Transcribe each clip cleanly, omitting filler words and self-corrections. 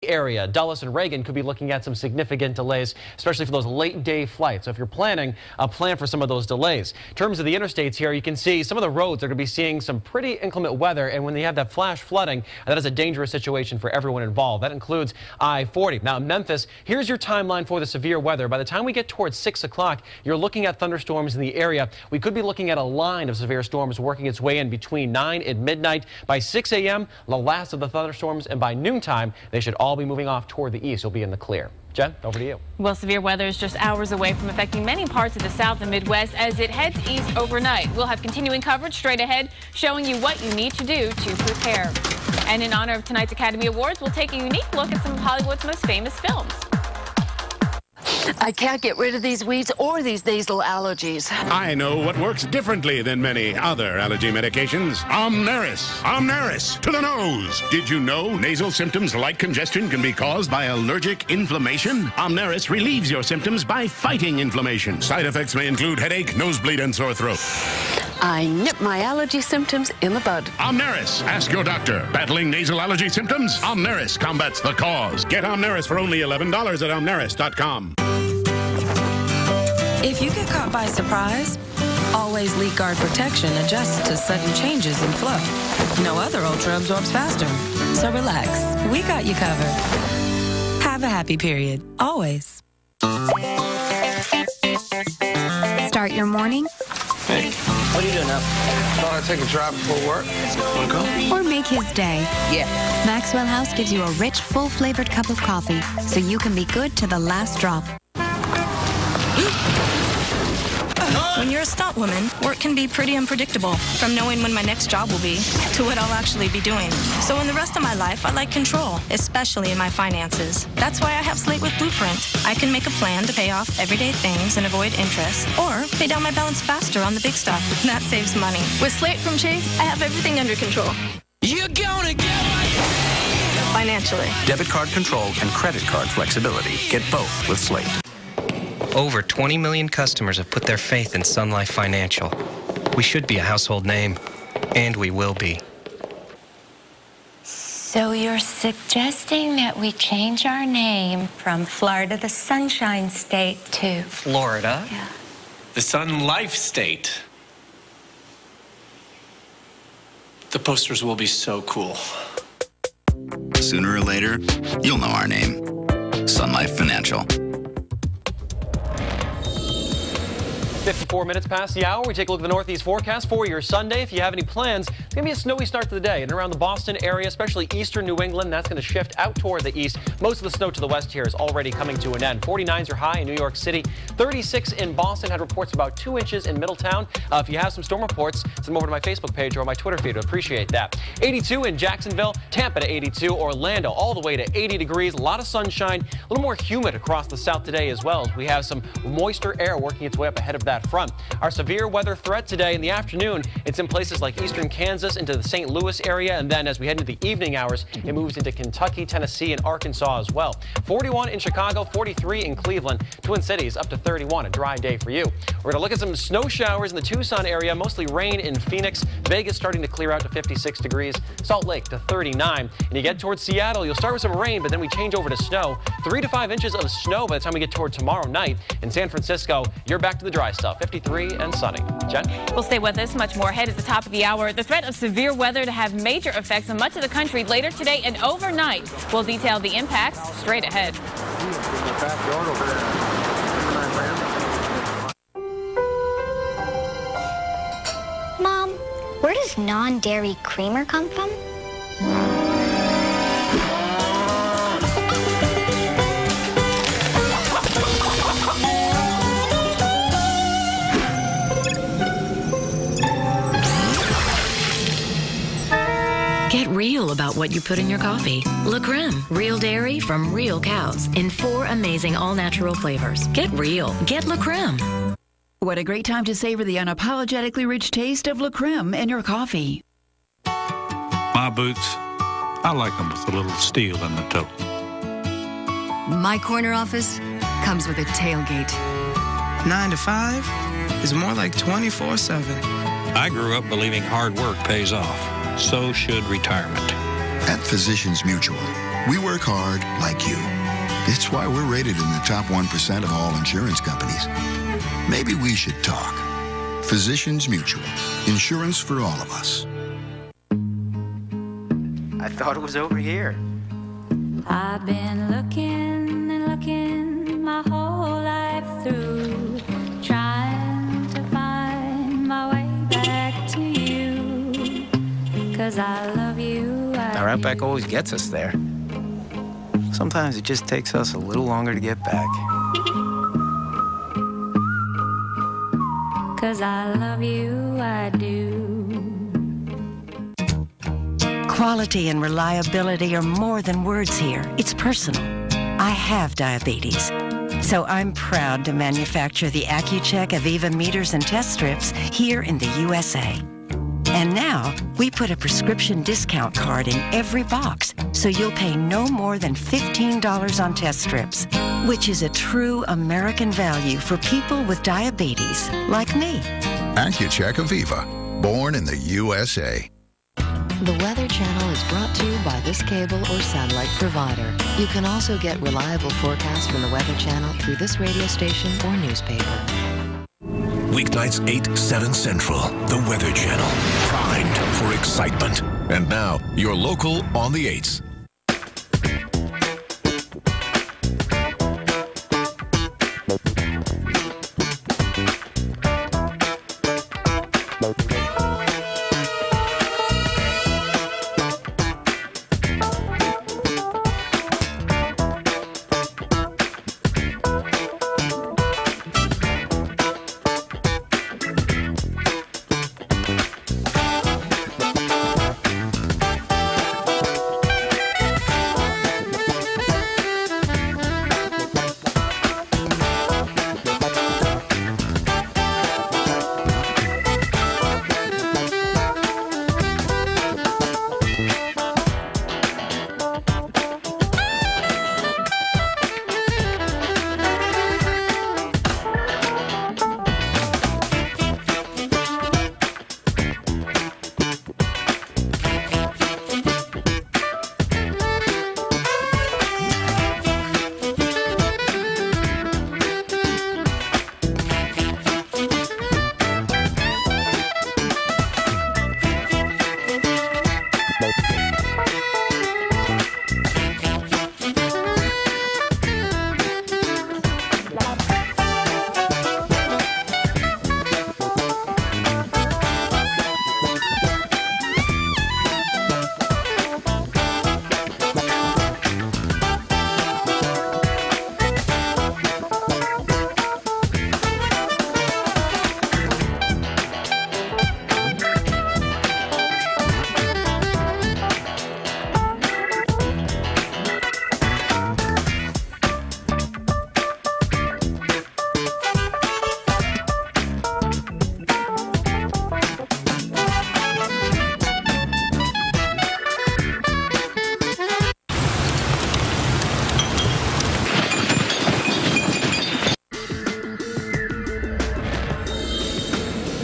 area, Dulles and Reagan could be looking at some significant delays, especially for those late day flights. So if you're planning, plan for some of those delays. In terms of the interstates here, you can see some of the roads are going to be seeing some pretty inclement weather, and when they have that flash flooding, that is a dangerous situation for everyone involved. That includes I-40. Now in Memphis, here's your timeline for the severe weather. By the time we get towards 6 o'clock, you're looking at thunderstorms in the area. We could be looking at a line of severe storms working its way in between 9 and midnight. By 6 a.m., the last of the thunderstorms, and by noontime, they should all be moving off toward the east. You'll be in the clear. Jen, over to you. Well, severe weather is just hours away from affecting many parts of the South and Midwest as it heads east overnight. We'll have continuing coverage straight ahead, showing you what you need to do to prepare. And in honor of tonight's Academy Awards, we'll take a unique look at some of Hollywood's most famous films. I can't get rid of these weeds or these nasal allergies. I know what works differently than many other allergy medications. Omneris. Omneris to the nose. Did you know nasal symptoms like congestion can be caused by allergic inflammation? Omneris relieves your symptoms by fighting inflammation. Side effects may include headache, nosebleed, and sore throat. I nip my allergy symptoms in the bud. Omneris. Ask your doctor. Battling nasal allergy symptoms? Omneris combats the cause. Get Omneris for only $11 at omneris.com. If you get caught by surprise, Always Leak Guard Protection adjusts to sudden changes in flow. No other Ultra absorbs faster. So relax. We got you covered. Have a happy period. Always. Start your morning. Hey, what are you doing now? Thought I'd take a drive before work. Want to go? Or make his day. Yeah. Maxwell House gives you a rich, full-flavored cup of coffee, so you can be good to the last drop. When you're a stunt woman, work can be pretty unpredictable, from knowing when my next job will be to what I'll actually be doing. So in the rest of my life, I like control, especially in my finances. That's why I have Slate with Blueprint. I can make a plan to pay off everyday things and avoid interest, or pay down my balance faster on the big stuff. That saves money. With Slate from Chase, I have everything under control. You're gonna get what financially. Debit card control and credit card flexibility. Get both with Slate. Over 20 million customers have put their faith in Sun Life Financial. We should be a household name, and we will be. So you're suggesting that we change our name from Florida, the Sunshine State, to... Florida? Yeah. The Sun Life State. The posters will be so cool. Sooner or later, you'll know our name. Sun Life Financial. 54 minutes past the hour. We take a look at the Northeast forecast for your Sunday. If you have any plans, it's going to be a snowy start to the day. And around the Boston area, especially eastern New England, that's going to shift out toward the east. Most of the snow to the west here is already coming to an end. 49s are high in New York City. 36 in Boston. Had reports about 2 inches in Middletown. If you have some storm reports, send them over to my Facebook page or my Twitter feed. I'd appreciate that. 82 in Jacksonville. Tampa to 82. Orlando all the way to 80 degrees. A lot of sunshine. A little more humid across the south today as well. We have some moister air working its way up ahead of that front. Our severe weather threat today in the afternoon, it's in places like eastern Kansas into the St. Louis area, and then as we head into the evening hours, it moves into Kentucky, Tennessee, and Arkansas as well. 41 in Chicago, 43 in Cleveland, Twin Cities up to 31, a dry day for you. We're going to look at some snow showers in the Tucson area, mostly rain in Phoenix. Vegas starting to clear out to 56 degrees, Salt Lake to 39. And you get towards Seattle, you'll start with some rain, but then we change over to snow. 3 to 5 inches of snow by the time we get toward tomorrow night. In San Francisco, you're back to the dry stuff, 53 and sunny. Jen? We'll stay with us much more ahead at the top of the hour. The threat of severe weather to have major effects on much of the country later today and overnight. We'll detail the impacts straight ahead. Mom, where does non-dairy creamer come from? Get real about what you put in your coffee. La Creme, real dairy from real cows in 4 amazing all-natural flavors. Get real. Get La Creme. What a great time to savor the unapologetically rich taste of La Creme in your coffee. My boots, I like them with a little steel in the toe. My corner office comes with a tailgate. 9 to 5 is more like 24/7. I grew up believing hard work pays off. So should retirement. At Physicians Mutual, We work hard like you. It's why we're rated in the top 1% of all insurance companies. Maybe we should talk. Physicians Mutual. Insurance for all of us. I thought it was over here. I've been looking and looking my whole life through, trying to find my way back to you, 'cause I love you. Our Outback always gets us there. Sometimes it just takes us a little longer to get back. 'Cause I love you, I do. Quality and reliability are more than words here. It's personal. I have diabetes, so I'm proud to manufacture the Accu-Check Aviva meters and test strips here in the USA. And now, we put a prescription discount card in every box, so you'll pay no more than $15 on test strips, which is a true American value for people with diabetes, like me. Accu-Check Aviva, born in the USA. The Weather Channel is brought to you by this cable or satellite provider. You can also get reliable forecasts from the Weather Channel through this radio station or newspaper. Weeknights 8, 7 Central, the Weather Channel, primed for excitement. And now, your local on the 8s.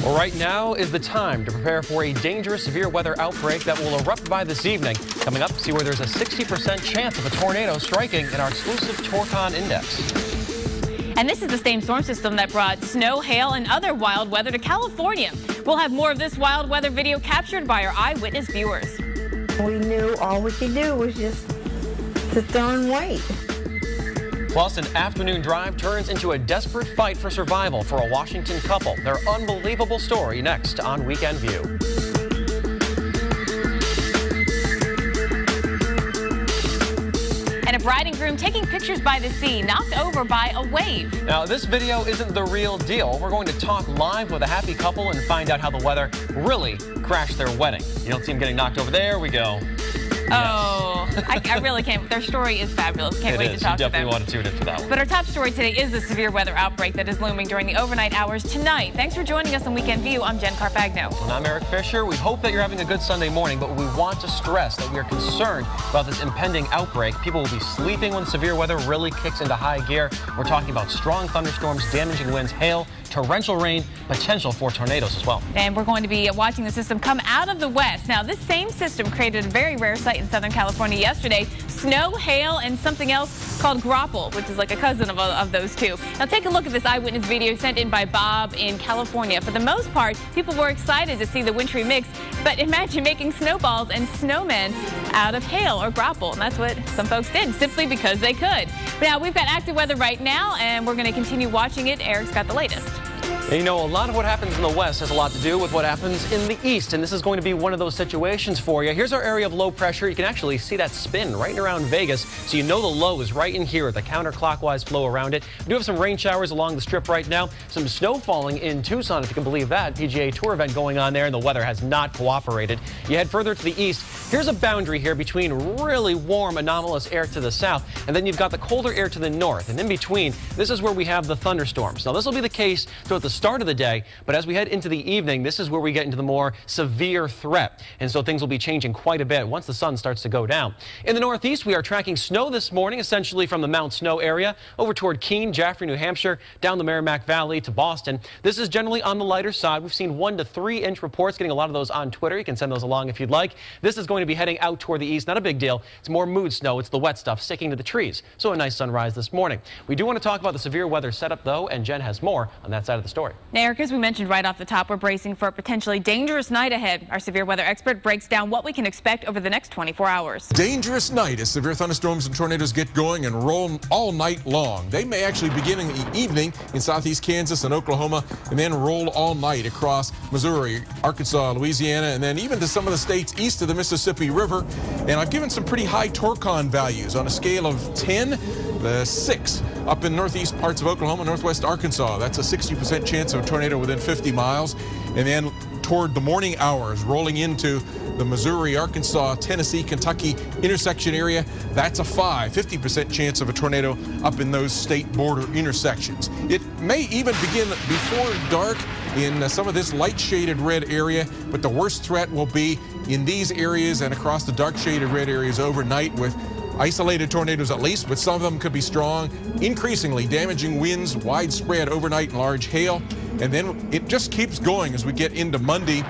Right now is the time to prepare for a dangerous severe weather outbreak that will erupt by this evening. Coming up, see where there's a 60% chance of a tornado striking in our exclusive Torcon Index. And this is the same storm system that brought snow, hail, and other wild weather to California. We'll have more of this wild weather video captured by our eyewitness viewers. We knew all we could do was just sit there and wait. Plus, an afternoon drive turns into a desperate fight for survival for a Washington couple. Their unbelievable story next on Weekend View. And a bride and groom taking pictures by the sea, knocked over by a wave. Now, this video isn't the real deal. We're going to talk live with a happy couple and find out how the weather really crashed their wedding. You don't see them getting knocked over. There we go. Oh, I really can't. Their story is fabulous. Can't wait to talk to them. You definitely want to tune in for that one. But our top story today is the severe weather outbreak that is looming during the overnight hours tonight. Thanks for joining us on Weekend View. I'm Jen Carfagno. And I'm Eric Fisher. We hope that you're having a good Sunday morning, but we want to stress that we are concerned about this impending outbreak. People will be sleeping when severe weather really kicks into high gear. We're talking about strong thunderstorms, damaging winds, hail, torrential rain, potential for tornadoes as well. And we're going to be watching the system come out of the west. Now, this same system created a very rare sight in Southern California yesterday. snow, hail, and something else called graupel, which is like a cousin of those two. Now take a look at this eyewitness video sent in by Bob in California. For the most part, people were excited to see the wintry mix, but imagine making snowballs and snowmen out of hail or graupel, and that's what some folks did, simply because they could. But now we've got active weather right now, and we're going to continue watching it. Eric's got the latest. And you know, a lot of what happens in the west has a lot to do with what happens in the east, and this is going to be one of those situations for you. Here's our area of low pressure. You can actually see that spin right around Vegas, so you know the low is right in here, the counterclockwise flow around it. We do have some rain showers along the strip right now, some snow falling in Tucson, if you can believe that. PGA Tour event going on there, and the weather has not cooperated. You head further to the east. Here's a boundary here between really warm, anomalous air to the south, and then you've got the colder air to the north. And in between, this is where we have the thunderstorms. Now, this will be the case throughout the start of the day, but as we head into the evening, this is where we get into the more severe threat. And so things will be changing quite a bit once the sun starts to go down. In the northeast, we are tracking snow this morning, essentially from the Mount Snow area over toward Keene, Jaffrey, New Hampshire, down the Merrimack Valley to Boston. This is generally on the lighter side. We've seen 1 to 3 inch reports, getting a lot of those on Twitter. You can send those along if you'd like. This is going to be heading out toward the east. Not a big deal. It's more mood snow. It's the wet stuff sticking to the trees. So a nice sunrise this morning. We do want to talk about the severe weather setup, though, and Jen has more on that side of the story. Eric, as we mentioned right off the top, we're bracing for a potentially dangerous night ahead. Our severe weather expert breaks down what we can expect over the next 24 hours. Dangerous night as severe thunderstorms and tornadoes get going and roll all night long. They may actually begin in the evening in southeast Kansas and Oklahoma and then roll all night across Missouri, Arkansas, Louisiana, and then even to some of the states east of the Mississippi River. And I've given some pretty high Torcon values on a scale of 10, the 6 up in northeast parts of Oklahoma, northwest Arkansas. That's a 60% chance of a tornado within 50 miles. And then toward the morning hours, rolling into the Missouri, Arkansas, Tennessee, Kentucky intersection area, that's a 50% chance of a tornado up in those state border intersections. It may even begin before dark in some of this light shaded red area, but the worst threat will be in these areas and across the dark shaded red areas overnight with isolated tornadoes at least, but some of them could be strong, increasingly damaging winds, widespread overnight and large hail. And then it just keeps going as we get into Monday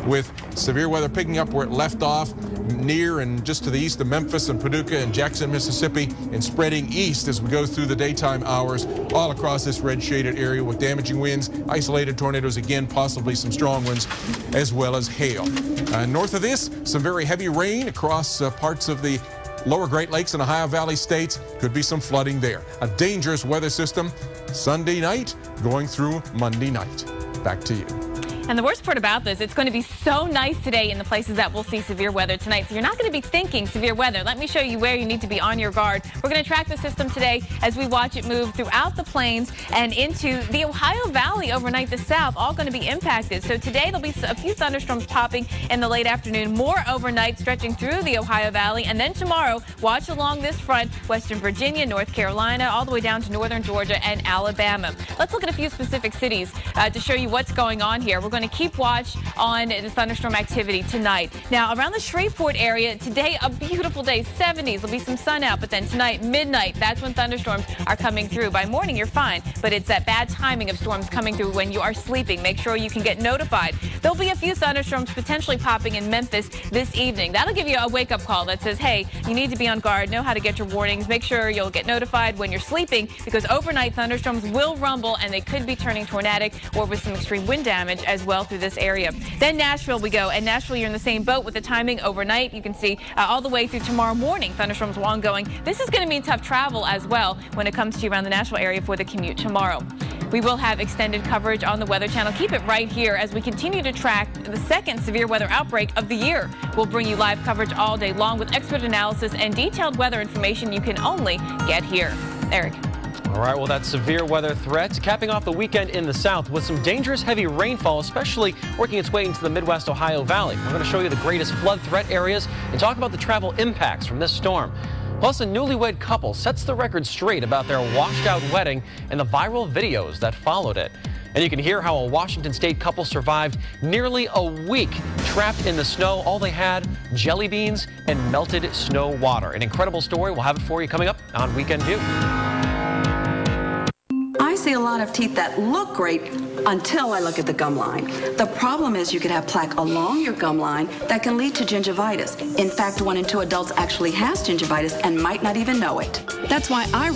with severe weather picking up where it left off near and just to the east of Memphis and Paducah and Jackson, Mississippi, and spreading east as we go through the daytime hours all across this red shaded area with damaging winds, isolated tornadoes again, possibly some strong winds, as well as hail. North of this, some very heavy rain across parts of the lower Great Lakes and Ohio Valley states. Could be some flooding there. A dangerous weather system Sunday night going through Monday night. Back to you. And the worst part about this, it's going to be so nice today in the places that will see severe weather tonight. So you're not going to be thinking severe weather. Let me show you where you need to be on your guard. We're going to track the system today as we watch it move throughout the plains and into the Ohio Valley overnight, the south, all going to be impacted. So today there'll be a few thunderstorms popping in the late afternoon, more overnight stretching through the Ohio Valley. And then tomorrow, watch along this front, Western Virginia, North Carolina, all the way down to northern Georgia and Alabama. Let's look at a few specific cities to show you what's going on here. We're going to keep watch on the thunderstorm activity tonight. Now, around the Shreveport area, today a beautiful day, 70s. There'll be some sun out, but then tonight, midnight, that's when thunderstorms are coming through. By morning, you're fine, but it's that bad timing of storms coming through when you are sleeping. Make sure you can get notified. There'll be a few thunderstorms potentially popping in Memphis this evening. That'll give you a wake-up call that says, hey, you need to be on guard, know how to get your warnings. Make sure you'll get notified when you're sleeping, because overnight thunderstorms will rumble and they could be turning tornadic or with some extreme wind damage as well through this area. Then Nashville we go, and Nashville, you're in the same boat with the timing overnight. You can see all the way through tomorrow morning, thunderstorms will ongoing. This is going to mean tough travel as well when it comes to around the Nashville area for the commute tomorrow. We will have extended coverage on the Weather Channel. Keep it right here as we continue to track the second severe weather outbreak of the year. We'll bring you live coverage all day long with expert analysis and detailed weather information you can only get here. Eric. All right, well, that severe weather threat capping off the weekend in the south with some dangerous heavy rainfall, especially working its way into the Midwest Ohio Valley. We're going to show you the greatest flood threat areas and talk about the travel impacts from this storm. Plus, a newlywed couple sets the record straight about their washed-out wedding and the viral videos that followed it. And you can hear how a Washington state couple survived nearly a week trapped in the snow. All they had, jelly beans and melted snow water. An incredible story. We'll have it for you coming up on Weekend View. I say a lot of teeth that look great until I look at the gum line. The problem is you could have plaque along your gum line that can lead to gingivitis. In fact, 1 in 2 adults actually has gingivitis and might not even know it. That's why I recommend